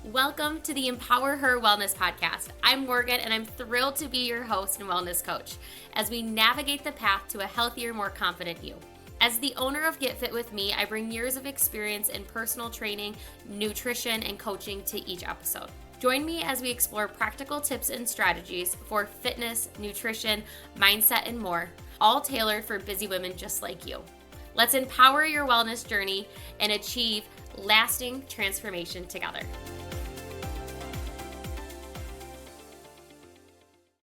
Welcome to the EmpowerHer Wellness podcast. I'm Morgan, and I'm thrilled to be your host and wellness coach as we navigate the path to a healthier, more confident you. As the owner of Get Fit With Me, I bring years of experience in personal training, nutrition, and coaching to each episode. Join me as we explore practical tips and strategies for fitness, nutrition, mindset, and more, all tailored for busy women just like you. Let's empower your wellness journey and achieve lasting transformation together.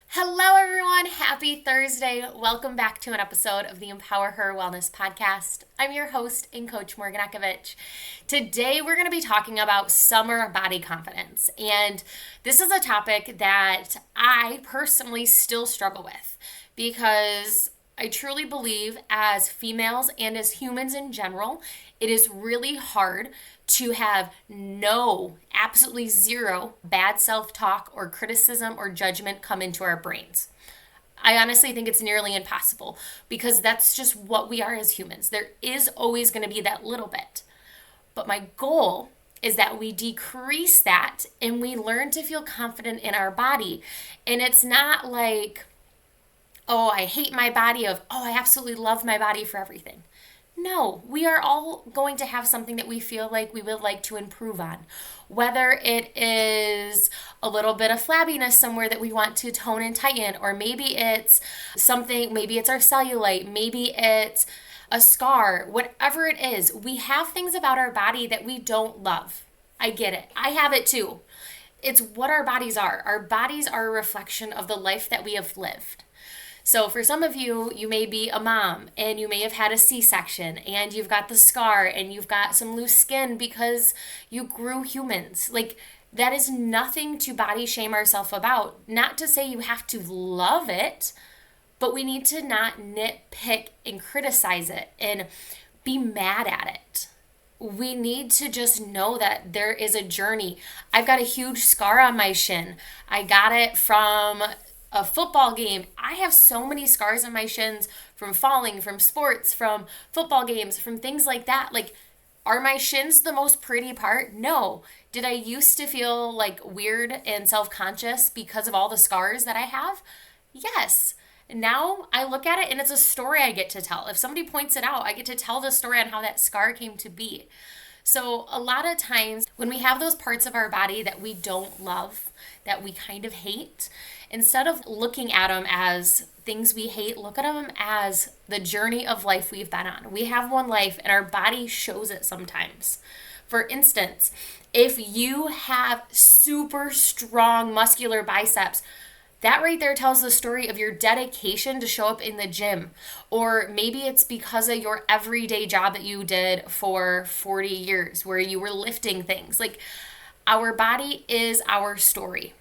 Hello, everyone. Happy Thursday. Welcome back to an episode of the EmpowerHer Wellness podcast. I'm your host and coach, Morgan Akovich. Today, we're going to be talking about summer body confidence. And this is a topic that I personally still struggle with because I truly believe as females and as humans in general, it is really hard to have absolutely zero bad self-talk or criticism or judgment come into our brains. I honestly think it's nearly impossible because that's just what we are as humans. There is always going to be that little bit. But my goal is that we decrease that and we learn to feel confident in our body. And it's not like, oh, I hate my body, I absolutely love my body for everything. No, we are all going to have something that we feel like we would like to improve on. Whether it is a little bit of flabbiness somewhere that we want to tone and tighten, or maybe it's maybe it's our cellulite, maybe it's a scar, whatever it is, we have things about our body that we don't love. I get it. I have it too. It's what our bodies are. Our bodies are a reflection of the life that we have lived. So for some of you, you may be a mom and you may have had a C-section and you've got the scar and you've got some loose skin because you grew humans. Like, that is nothing to body shame ourselves about. Not to say you have to love it, but we need to not nitpick and criticize it and be mad at it. We need to just know that there is a journey. I've got a huge scar on my shin. I got it from a football game. I have so many scars on my shins from falling, from sports, from football games, from things like that. Like, are my shins the most pretty part? No. Did I used to feel like weird and self-conscious because of all the scars that I have? Yes. Now I look at it and it's a story I get to tell. If somebody points it out, I get to tell the story on how that scar came to be. So a lot of times when we have those parts of our body that we don't love, that we kind of hate, instead of looking at them as things we hate, look at them as the journey of life we've been on. We have one life and our body shows it sometimes. For instance, if you have super strong muscular biceps, that right there tells the story of your dedication to show up in the gym. Or maybe it's because of your everyday job that you did for 40 years where you were lifting things. Like, our body is our story.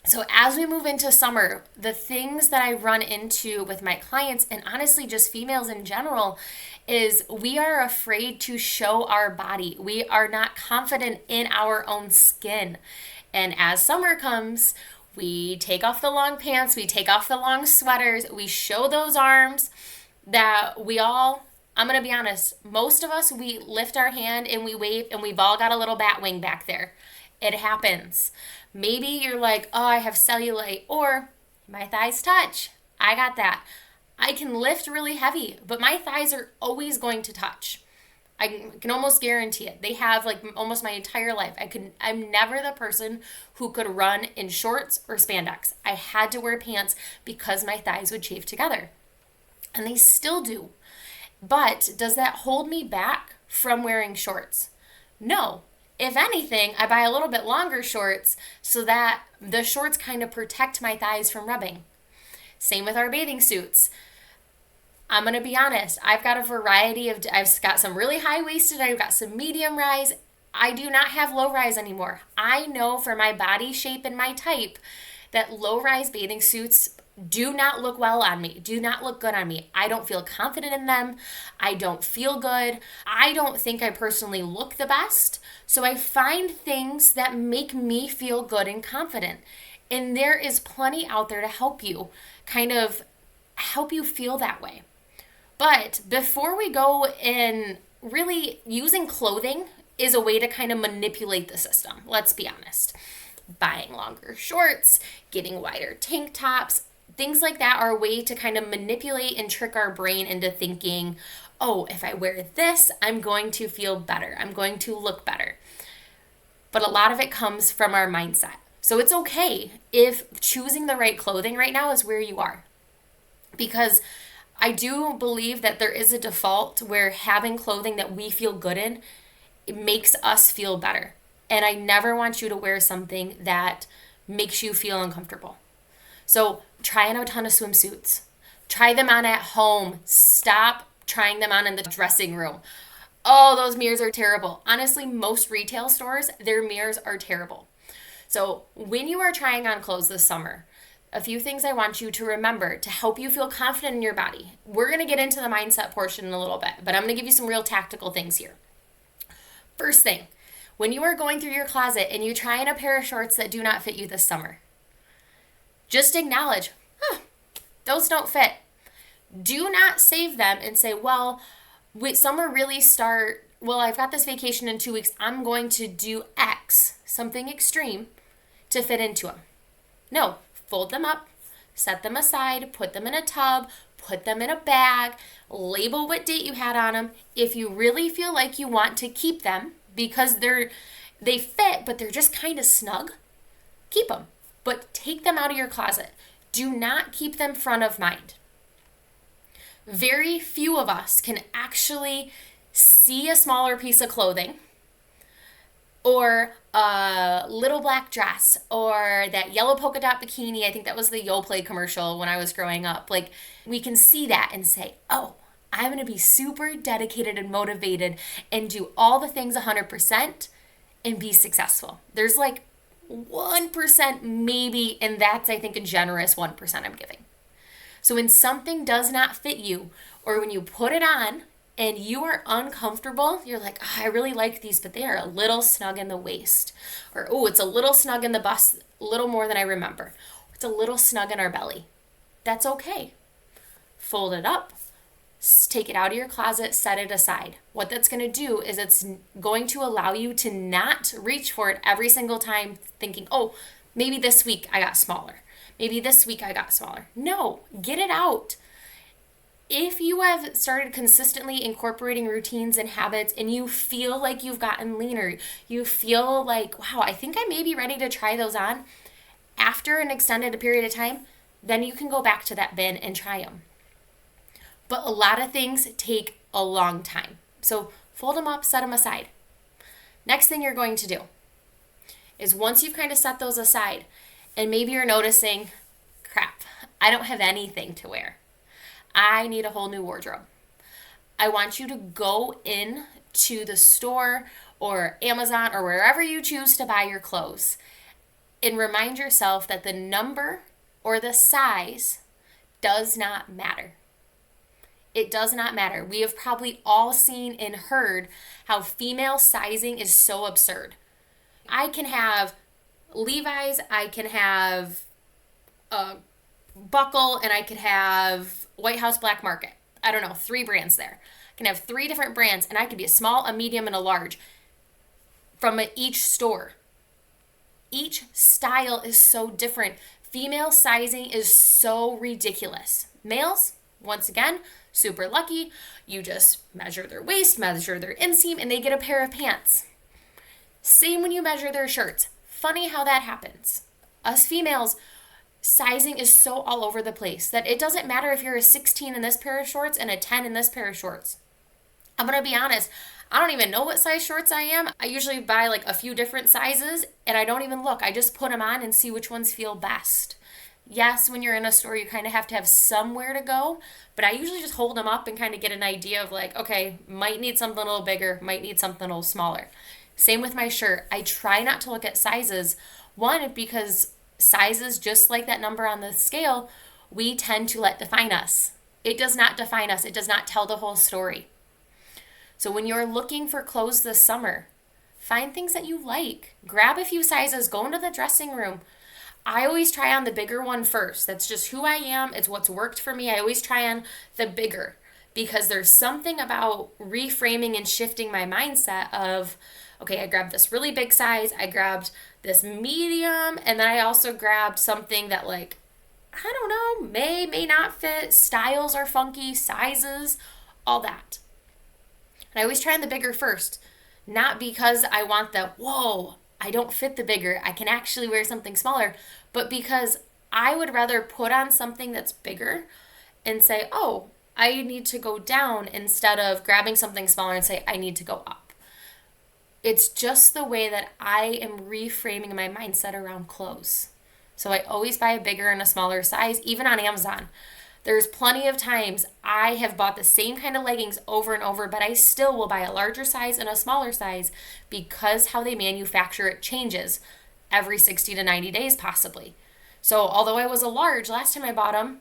So as we move into summer, the things that I run into with my clients, and honestly just females in general, is we are afraid to show our body. We are not confident in our own skin. And as summer comes, we take off the long pants, we take off the long sweaters, we show those arms that I'm going to be honest, most of us, we lift our hand and we wave and we've all got a little bat wing back there. It happens. Maybe you're like, oh, I have cellulite, or my thighs touch. I got that. I can lift really heavy, but my thighs are always going to touch. I can almost guarantee it. They have like almost my entire life. I'm never the person who could run in shorts or spandex. I had to wear pants because my thighs would chafe together. And they still do. But does that hold me back from wearing shorts? No. If anything, I buy a little bit longer shorts so that the shorts kind of protect my thighs from rubbing. Same with our bathing suits. I'm going to be honest, I've got a variety I've got some really high-waisted, I've got some medium rise. I do not have low rise anymore. I know for my body shape and my type that low rise bathing suits do not look well on me, do not look good on me. I don't feel confident in them. I don't feel good. I don't think I personally look the best. So I find things that make me feel good and confident. And there is plenty out there to help you feel that way. But before we go in really using clothing is a way to kind of manipulate the system. Let's be honest. Buying longer shorts, getting wider tank tops, things like that are a way to kind of manipulate and trick our brain into thinking, oh, if I wear this, I'm going to feel better. I'm going to look better. But a lot of it comes from our mindset. So it's okay if choosing the right clothing right now is where you are. Because I do believe that there is a default where having clothing that we feel good in, it makes us feel better. And I never want you to wear something that makes you feel uncomfortable. So try on a ton of swimsuits. Try them on at home. Stop trying them on in the dressing room. Oh, those mirrors are terrible. Honestly, most retail stores, their mirrors are terrible. So when you are trying on clothes this summer, a few things I want you to remember to help you feel confident in your body. We're going to get into the mindset portion in a little bit, but I'm going to give you some real tactical things here. First thing, when you are going through your closet and you try on a pair of shorts that do not fit you this summer, just acknowledge, those don't fit. Do not save them and say, well, summer really start, well, I've got this vacation in 2 weeks. I'm going to do X, something extreme, to fit into them. No, fold them up, set them aside, put them in a tub, put them in a bag, label what date you had on them. If you really feel like you want to keep them because they fit, but they're just kind of snug, keep them. But take them out of your closet. Do not keep them front of mind. Very few of us can actually see a smaller piece of clothing or a little black dress or that yellow polka dot bikini. I think that was the Yoplait commercial when I was growing up. Like, we can see that and say, oh, I'm going to be super dedicated and motivated and do all the things 100% and be successful. There's like 1% maybe, and that's, I think, a generous 1% I'm giving. So when something does not fit you, or when you put it on and you are uncomfortable, you're like, oh, I really like these, but they are a little snug in the waist. Or, oh, it's a little snug in the bust, a little more than I remember. It's a little snug in our belly. That's okay. Fold it up, take it out of your closet, set it aside. What that's going to do is it's going to allow you to not reach for it every single time thinking, oh, maybe this week I got smaller. Maybe this week I got smaller. No, get it out. If you have started consistently incorporating routines and habits and you feel like you've gotten leaner, you feel like, wow, I think I may be ready to try those on after an extended period of time, then you can go back to that bin and try them. But a lot of things take a long time. So fold them up, set them aside. Next thing you're going to do is once you've kind of set those aside, and maybe you're noticing, crap, I don't have anything to wear. I need a whole new wardrobe. I want you to go in to the store or Amazon or wherever you choose to buy your clothes and remind yourself that the number or the size does not matter. It does not matter. We have probably all seen and heard how female sizing is so absurd. I can have Levi's, I can have a Buckle, and I could have White House Black Market. I don't know, 3 brands there. I can have 3 different brands, and I could be a small, a medium, and a large from each store. Each style is so different. Female sizing is so ridiculous. Males, once again, super lucky. You just measure their waist, measure their inseam, and they get a pair of pants. Same when you measure their shirts. Funny how that happens. Us females, sizing is so all over the place that it doesn't matter if you're a 16 in this pair of shorts and a 10 in this pair of shorts. I'm going to be honest, I don't even know what size shorts I am. I usually buy like a few different sizes and I don't even look. I just put them on and see which ones feel best. Yes, when you're in a store, you kind of have to have somewhere to go, but I usually just hold them up and kind of get an idea of like, okay, might need something a little bigger, might need something a little smaller. Same with my shirt. I try not to look at sizes. One, because sizes, just like that number on the scale, we tend to let define us. It does not define us. It does not tell the whole story. So when you're looking for clothes this summer, find things that you like. Grab a few sizes. Go into the dressing room. I always try on the bigger one first. That's just who I am. It's what's worked for me. I always try on the bigger because there's something about reframing and shifting my mindset of, okay, I grabbed this really big size, I grabbed this medium, and then I also grabbed something that like, I don't know, may not fit, styles are funky, sizes, all that. And I always try on the bigger first, not because I want the, whoa, I don't fit the bigger, I can actually wear something smaller, but because I would rather put on something that's bigger and say, oh, I need to go down instead of grabbing something smaller and say, I need to go up. It's just the way that I am reframing my mindset around clothes. So I always buy a bigger and a smaller size, even on Amazon. There's plenty of times I have bought the same kind of leggings over and over, but I still will buy a larger size and a smaller size because how they manufacture it changes every 60 to 90 days possibly. So although I was a large last time I bought them,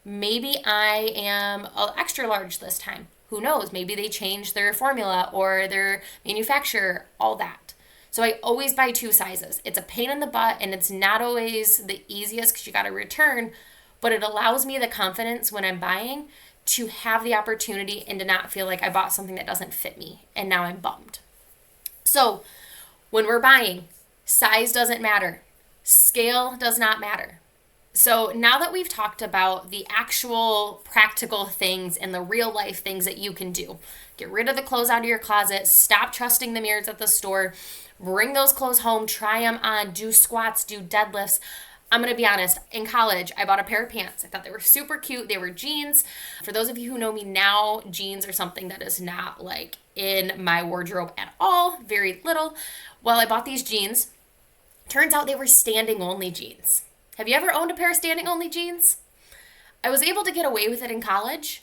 maybe I am an extra large this time. Who knows? Maybe they changed their formula or their manufacturer, all that. So I always buy 2 sizes. It's a pain in the butt and it's not always the easiest because you got to return, but it allows me the confidence when I'm buying to have the opportunity and to not feel like I bought something that doesn't fit me and now I'm bummed. So when we're buying, size doesn't matter. Scale does not matter. So now that we've talked about the actual practical things and the real life things that you can do, get rid of the clothes out of your closet, stop trusting the mirrors at the store, bring those clothes home, try them on, do squats, do deadlifts. I'm going to be honest, in college, I bought a pair of pants. I thought they were super cute. They were jeans. For those of you who know me now, jeans are something that is not like in my wardrobe at all, very little. Well, I bought these jeans. Turns out they were standing only jeans. Have you ever owned a pair of standing only jeans? I was able to get away with it in college.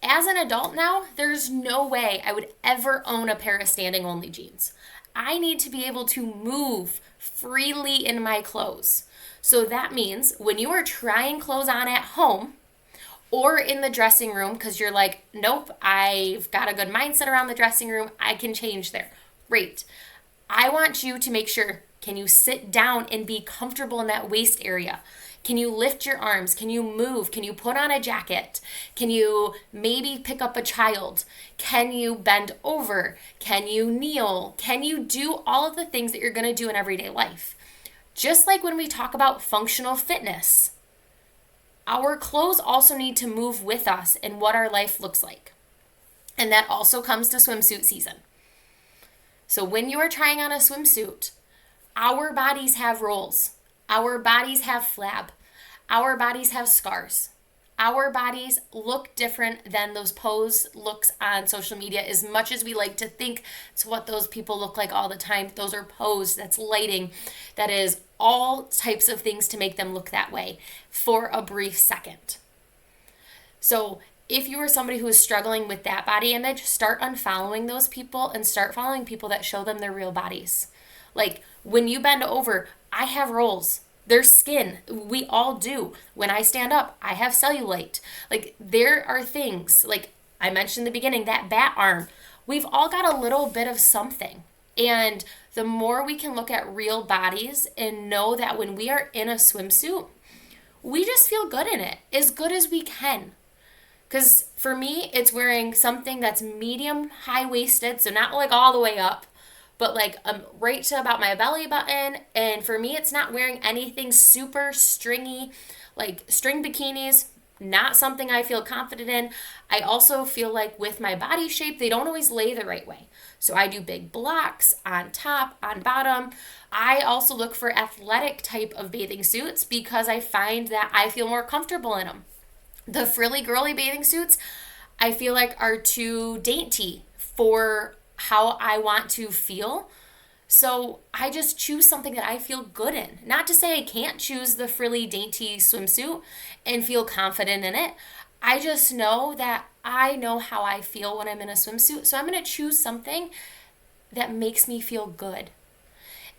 As an adult now, there's no way I would ever own a pair of standing only jeans. I need to be able to move freely in my clothes. So that means when you are trying clothes on at home or in the dressing room, because you're like, nope, I've got a good mindset around the dressing room, I can change there. Great. I want you to make sure, can you sit down and be comfortable in that waist area? Can you lift your arms? Can you move? Can you put on a jacket? Can you maybe pick up a child? Can you bend over? Can you kneel? Can you do all of the things that you're going to do in everyday life? Just like when we talk about functional fitness, our clothes also need to move with us in what our life looks like. And that also comes to swimsuit season. So when you are trying on a swimsuit, our bodies have rolls. Our bodies have flab. Our bodies have scars. Our bodies look different than those posed looks on social media. As much as we like to think it's what those people look like all the time, those are posed, that's lighting, that is all types of things to make them look that way for a brief second. So if you are somebody who is struggling with that body image, start unfollowing those people and start following people that show them their real bodies. Like when you bend over, I have rolls. There's skin. We all do. When I stand up, I have cellulite. Like there are things, like I mentioned in the beginning, that bat arm. We've all got a little bit of something. And the more we can look at real bodies and know that when we are in a swimsuit, we just feel good in it, as good as we can. Because for me, it's wearing something that's medium high-waisted, so not like all the way up, but like right to about my belly button. And for me, it's not wearing anything super stringy, like string bikinis, not something I feel confident in. I also feel like with my body shape, they don't always lay the right way. So I do big blocks on top, on bottom. I also look for athletic type of bathing suits because I find that I feel more comfortable in them. The frilly girly bathing suits, I feel like are too dainty for how I want to feel. So I just choose something that I feel good in. Not to say I can't choose the frilly dainty swimsuit and feel confident in it. I just know that I know how I feel when I'm in a swimsuit. So I'm going to choose something that makes me feel good.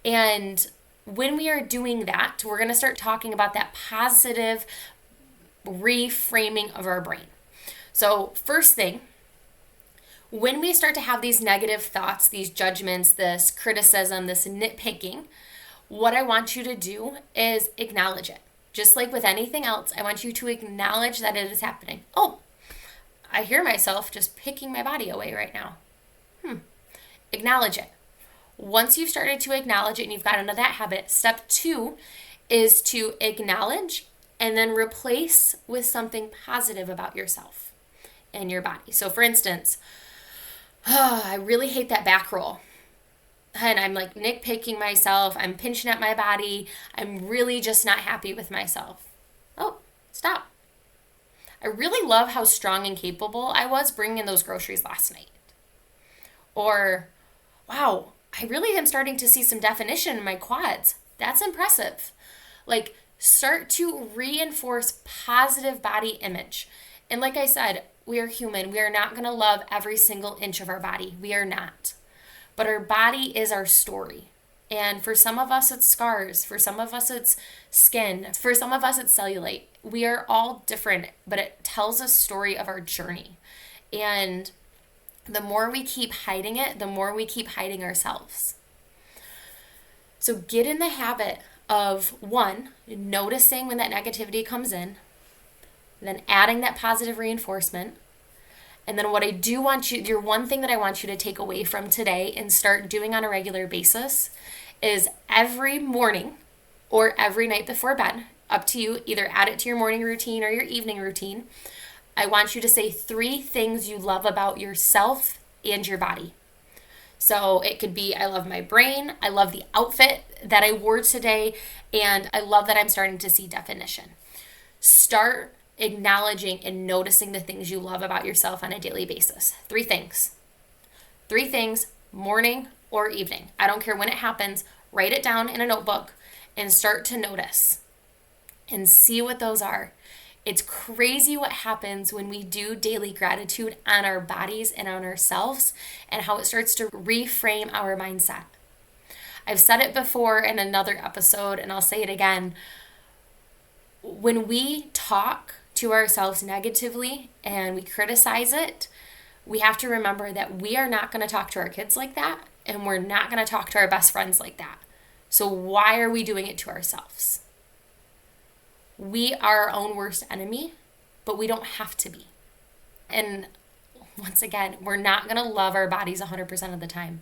And when we are doing that, we're going to start talking about that positive reframing of our brain. So first thing, when we start to have these negative thoughts, these judgments, this criticism, this nitpicking, what I want you to do is acknowledge it. Just like with anything else, I want you to acknowledge that it is happening. Oh, I hear myself just picking my body away right now. Acknowledge it. Once you've started to acknowledge it and you've got into that habit, step 2 is to acknowledge and then replace with something positive about yourself and your body. So for instance, I really hate that back roll. And I'm like nitpicking myself. I'm pinching at my body. I'm really just not happy with myself. Oh, stop. I really love how strong and capable I was bringing in those groceries last night. Or, wow, I really am starting to see some definition in my quads. That's impressive. Like, start to reinforce positive body image. And like I said, we are human. We are not going to love every single inch of our body. We are not. But our body is our story. And for some of us, it's scars. For some of us, it's skin. For some of us, it's cellulite. We are all different, but it tells a story of our journey. And the more we keep hiding it, the more we keep hiding ourselves. So get in the habit of, 1, noticing when that negativity comes in, then adding that positive reinforcement. And then what I do want you, your one thing that I want you to take away from today and start doing on a regular basis is every morning or every night before bed, up to you, either add it to your morning routine or your evening routine, I want you to say 3 things you love about yourself and your body. So it could be, I love my brain, I love the outfit that I wore today, and I love that I'm starting to see definition. Start acknowledging and noticing the things you love about yourself on a daily basis. 3 things. 3 things, morning or evening. I don't care when it happens. Write it down in a notebook and start to notice and see what those are. It's crazy what happens when we do daily gratitude on our bodies and on ourselves and how it starts to reframe our mindset. I've said it before in another episode and I'll say it again. When we talk to ourselves negatively and we criticize it, we have to remember that we are not going to talk to our kids like that and we're not going to talk to our best friends like that. So why are we doing it to ourselves? We are our own worst enemy, but we don't have to be. And once again, we're not going to love our bodies 100% of the time,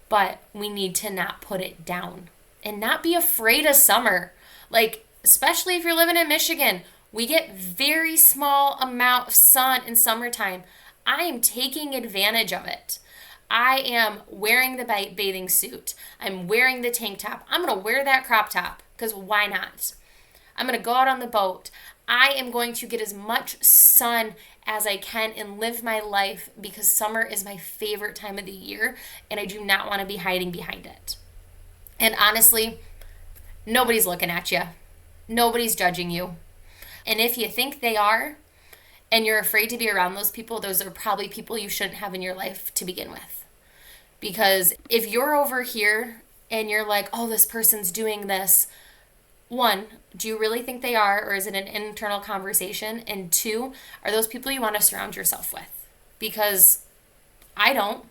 but we need to not put it down and not be afraid of summer. Like, especially if you're living in Michigan, we get very small amount of sun in summertime. I am taking advantage of it. I am wearing the bathing suit. I'm wearing the tank top. I'm going to wear that crop top because why not? I'm going to go out on the boat. I am going to get as much sun as I can and live my life because summer is my favorite time of the year and I do not want to be hiding behind it. And honestly, nobody's looking at you. Nobody's judging you. And if you think they are and you're afraid to be around those people, those are probably people you shouldn't have in your life to begin with. Because if you're over here and you're like, oh, this person's doing this, 1, do you really think they are, or is it an internal conversation? And 2, are those people you want to surround yourself with? Because I don't.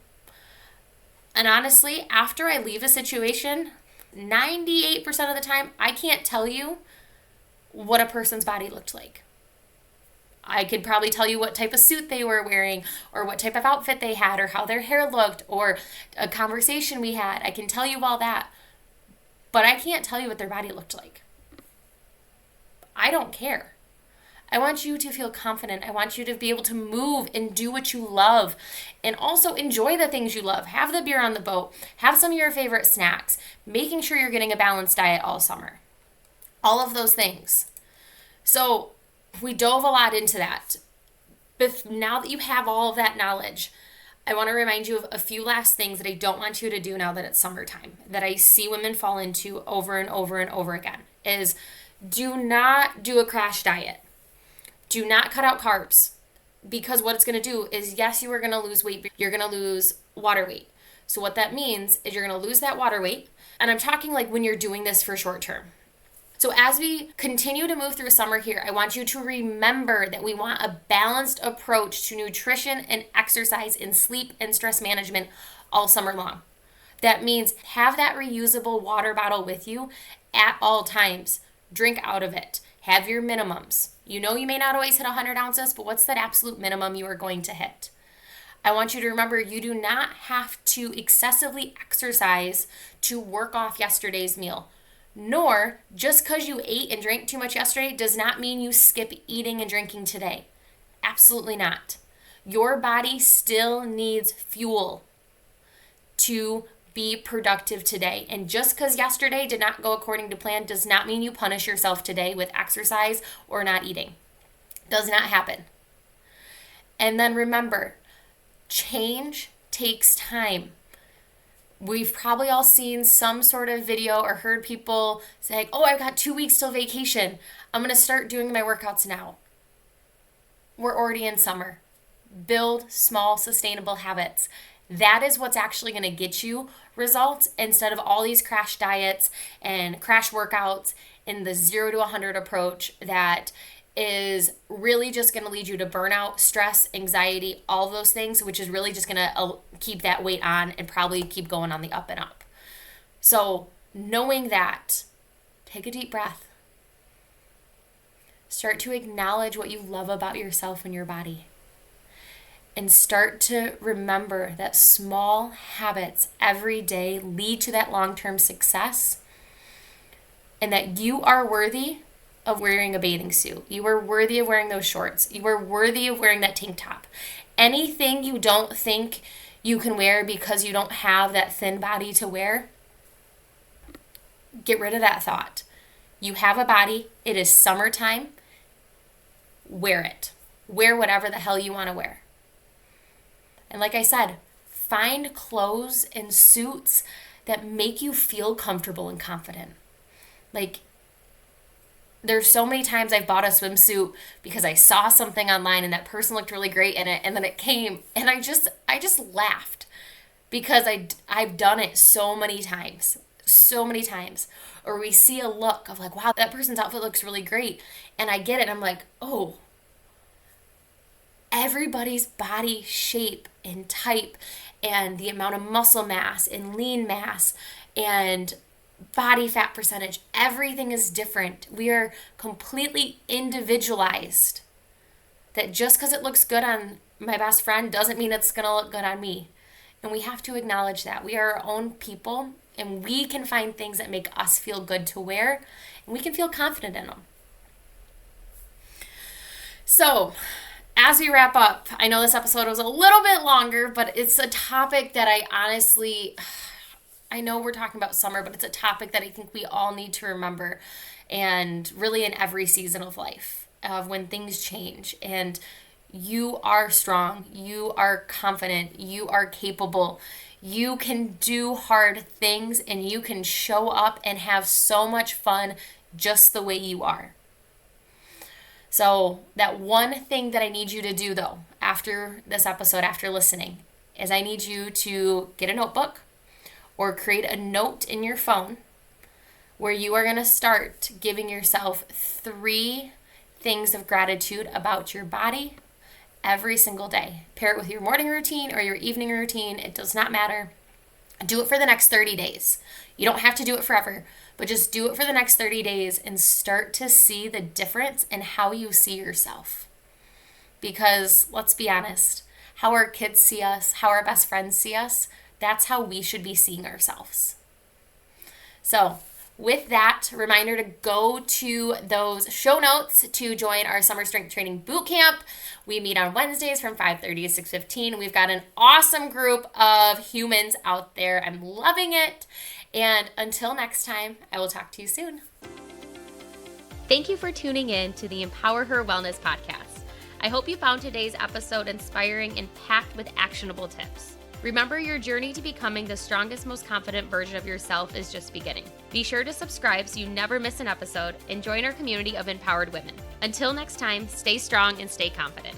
And honestly, after I leave a situation, 98% of the time, I can't tell you what a person's body looked like. I could probably tell you what type of suit they were wearing or what type of outfit they had or how their hair looked or a conversation we had. I can tell you all that, but I can't tell you what their body looked like. I don't care. I want you to feel confident. I want you to be able to move and do what you love and also enjoy the things you love. Have the beer on the boat. Have some of your favorite snacks. Making sure you're getting a balanced diet all summer. All of those things. So we dove a lot into that. But now that you have all of that knowledge, I want to remind you of a few last things that I don't want you to do now that it's summertime, that I see women fall into over and over and over again, is do not do a crash diet. Do not cut out carbs, because what it's going to do is, yes, you are going to lose weight, but you're going to lose water weight. So what that means is you're going to lose that water weight. And I'm talking like when you're doing this for short term. So as we continue to move through summer here, I want you to remember that we want a balanced approach to nutrition and exercise and sleep and stress management all summer long. That means have that reusable water bottle with you at all times. Drink out of it. Have your minimums. You know you may not always hit 100 ounces, but what's that absolute minimum you are going to hit? I want you to remember you do not have to excessively exercise to work off yesterday's meal. Nor, just because you ate and drank too much yesterday does not mean you skip eating and drinking today. Absolutely not. Your body still needs fuel to be productive today. And just because yesterday did not go according to plan does not mean you punish yourself today with exercise or not eating. Does not happen. And then remember, change takes time. We've probably all seen some sort of video or heard people say, oh, I've got 2 weeks till vacation. I'm going to start doing my workouts now. We're already in summer. Build small, sustainable habits. That is what's actually going to get you results instead of all these crash diets and crash workouts in the 0 to 100 approach that is really just going to lead you to burnout, stress, anxiety, all of those things, which is really just going to keep that weight on and probably keep going on the up and up. So knowing that, take a deep breath. Start to acknowledge what you love about yourself and your body. And start to remember that small habits every day lead to that long-term success, and that you are worthy of wearing a bathing suit. You are worthy of wearing those shorts. You are worthy of wearing that tank top. Anything you don't think you can wear because you don't have that thin body to wear, get rid of that thought. You have a body. It is summertime. Wear it. Wear whatever the hell you want to wear. And like I said, find clothes and suits that make you feel comfortable and confident. Like, there's so many times I've bought a swimsuit because I saw something online and that person looked really great in it, and then it came and I just laughed because I've done it so many times. Or we see a look of like, wow, that person's outfit looks really great, and I get it and I'm like, oh, everybody's body shape and type and the amount of muscle mass and lean mass and body fat percentage, everything is different. We are completely individualized. That just because it looks good on my best friend doesn't mean it's going to look good on me. And we have to acknowledge that. We are our own people, and we can find things that make us feel good to wear, and we can feel confident in them. So, as we wrap up, I know this episode was a little bit longer, but it's a topic that I know we're talking about summer, but it's a topic that I think we all need to remember, and really in every season of life, of when things change. And you are strong, you are confident, you are capable, you can do hard things, and you can show up and have so much fun just the way you are. So that one thing that I need you to do, though, after this episode, after listening, is I need you to get a notebook or create a note in your phone where you are going to start giving yourself 3 things of gratitude about your body every single day. Pair it with your morning routine or your evening routine. It does not matter. Do it for the next 30 days. You don't have to do it forever, but just do it for the next 30 days and start to see the difference in how you see yourself. Because let's be honest, how our kids see us, how our best friends see us, that's how we should be seeing ourselves. So with that, reminder to go to those show notes to join our Summer Strength Training Bootcamp. We meet on Wednesdays from 5:30 to 6:15. We've got an awesome group of humans out there. I'm loving it. And until next time, I will talk to you soon. Thank you for tuning in to the EmpowerHer Wellness podcast. I hope you found today's episode inspiring and packed with actionable tips. Remember, your journey to becoming the strongest, most confident version of yourself is just beginning. Be sure to subscribe so you never miss an episode and join our community of empowered women. Until next time, stay strong and stay confident.